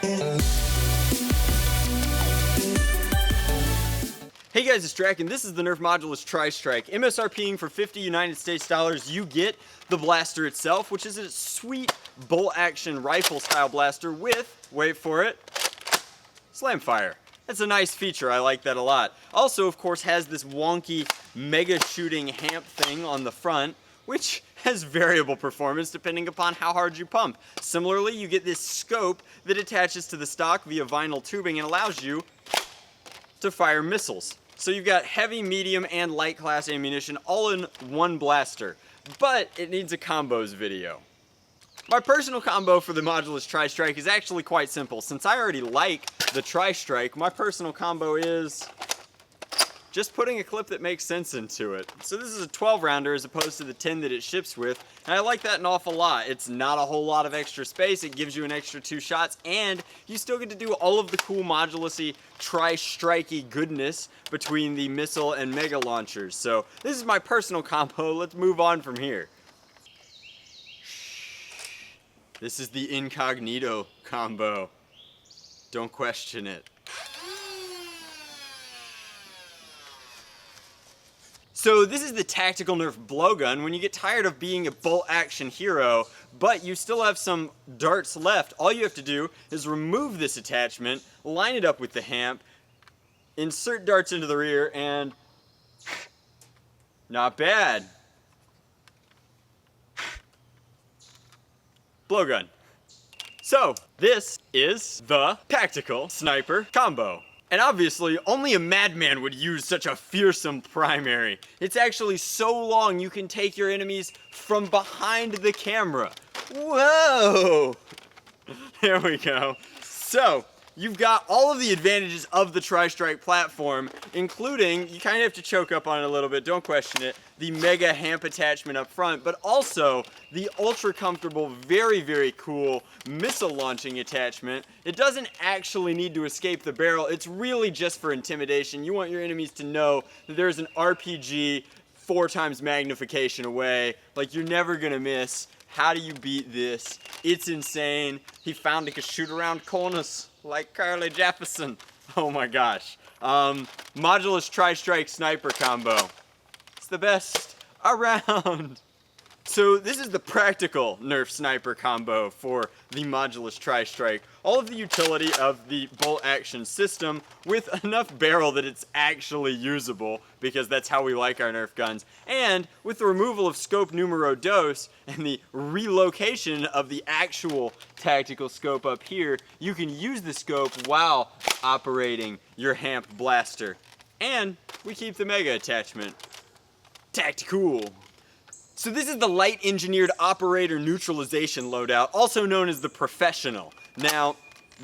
Hey guys, it's Drac, and this is the Nerf Modulus Tri-Strike. MSRPing for $50 United States, you get the blaster itself, which is a sweet bolt-action rifle-style blaster with, wait for it, slam fire. That's a nice feature, I like that a lot. Also, of course, has this wonky mega shooting hamp thing on the front, which has variable performance depending upon how hard you pump. Similarly, you get this scope that attaches to the stock via vinyl tubing and allows you to fire missiles. So you've got heavy, medium, and light class ammunition all in one blaster, but it needs a combos video. My personal combo for the Modulus Tri-Strike is actually quite simple. Since I already like the Tri-Strike, my personal combo is just putting a clip that makes sense into it. So this is a 12 rounder as opposed to the 10 that it ships with, and I like that an awful lot. It's not a whole lot of extra space, it gives you an extra 2 shots, and you still get to do all of the cool Modulus-y, Tri-Strike-y goodness between the missile and mega launchers. So this is my personal combo, let's move on from here. This is the incognito combo. Don't question it. So this is the tactical Nerf Blowgun. When you get tired of being a bolt action hero, but you still have some darts left, all you have to do is remove this attachment, line it up with the hamp, insert darts into the rear, and not bad. Blowgun. So this is the tactical sniper combo. And obviously, only a madman would use such a fearsome primary. It's actually so long you can take your enemies from behind the camera. Whoa! There we go. So, you've got all of the advantages of the Tri-Strike platform, including, you kind of have to choke up on it a little bit, don't question it, the mega hamp attachment up front, but also the ultra comfortable, very, very cool missile launching attachment. It doesn't actually need to escape the barrel, it's really just for intimidation. You want your enemies to know that there's an RPG 4 times magnification away, like you're never gonna miss. How do you beat this? It's insane. He found he could shoot around corners like Carly Jefferson. Oh my gosh. Modulus Tri-Strike sniper combo. It's the best around. So this is the practical Nerf sniper combo for the Modulus Tri-Strike. All of the utility of the bolt action system with enough barrel that it's actually usable, because that's how we like our Nerf guns, and with the removal of scope numero dos and the relocation of the actual tactical scope up here, you can use the scope while operating your hamp blaster. And we keep the mega attachment. Tacticool. So this is the light engineered operator neutralization loadout, also known as the professional. Now,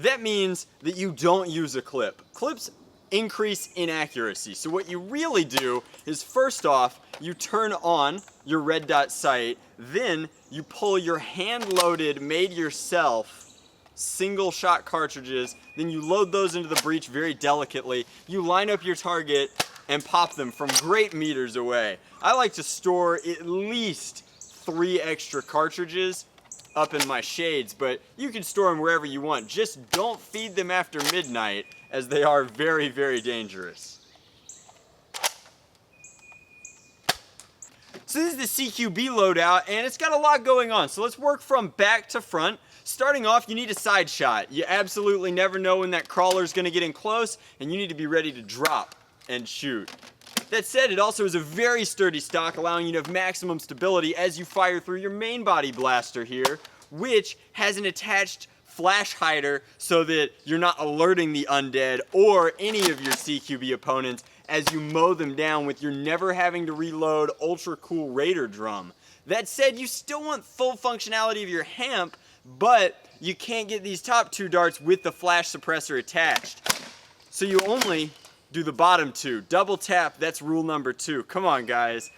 that means that you don't use a clip. Clips increase inaccuracy. So what you really do is, first off, you turn on your red dot sight, then you pull your hand-loaded, made-yourself single shot cartridges, then you load those into the breech very delicately. You line up your target and pop them from great meters away. I like to store at least 3 extra cartridges up in my shades, but you can store them wherever you want. Just don't feed them after midnight, as they are very, very dangerous. So this is the CQB loadout, and it's got a lot going on. So let's work from back to front. Starting off, you need a side shot. You absolutely never know when that crawler's gonna get in close, and you need to be ready to drop and shoot. That said, it also is a very sturdy stock, allowing you to have maximum stability as you fire through your main body blaster here, which has an attached flash hider so that you're not alerting the undead or any of your CQB opponents as you mow them down with your never having to reload ultra cool Raider drum. That said, you still want full functionality of your hamp, but you can't get these top 2 darts with the flash suppressor attached. So you only do the bottom 2. Double tap, that's rule number 2. Come on, guys.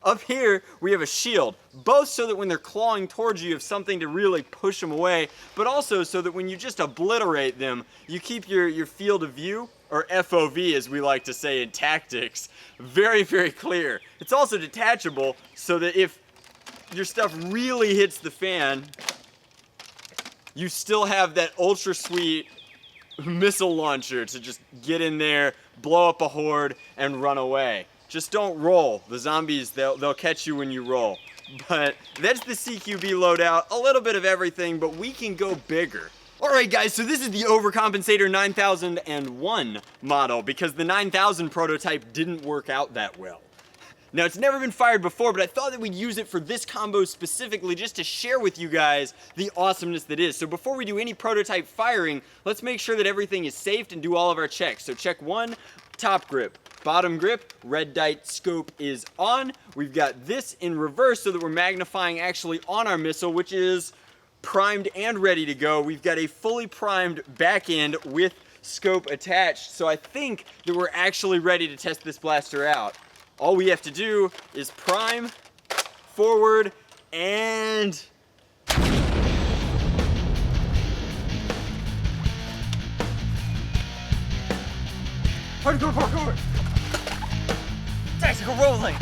Up here, we have a shield, both so that when they're clawing towards you, you have something to really push them away, but also so that when you just obliterate them, you keep your field of view, or FOV as we like to say in tactics, very, very clear. It's also detachable so that if your stuff really hits the fan, you still have that ultra sweet missile launcher to just get in there, blow up a horde, and run away. Just don't roll. The zombies, they'll catch you when you roll. But that's the CQB loadout, a little bit of everything, but we can go bigger. Alright guys, so this is the Overcompensator 9001 model, because the 9000 prototype didn't work out that well. Now, it's never been fired before, but I thought that we'd use it for this combo specifically just to share with you guys the awesomeness that is. So before we do any prototype firing, let's make sure that everything is safe and do all of our checks. So check 1, top grip. Bottom grip, red dot scope is on. We've got this in reverse so that we're magnifying actually on our missile, which is primed and ready to go. We've got a fully primed back end with scope attached. So I think that we're actually ready to test this blaster out. All we have to do is prime, forward, and... Hardcore parkour! Tactical rolling!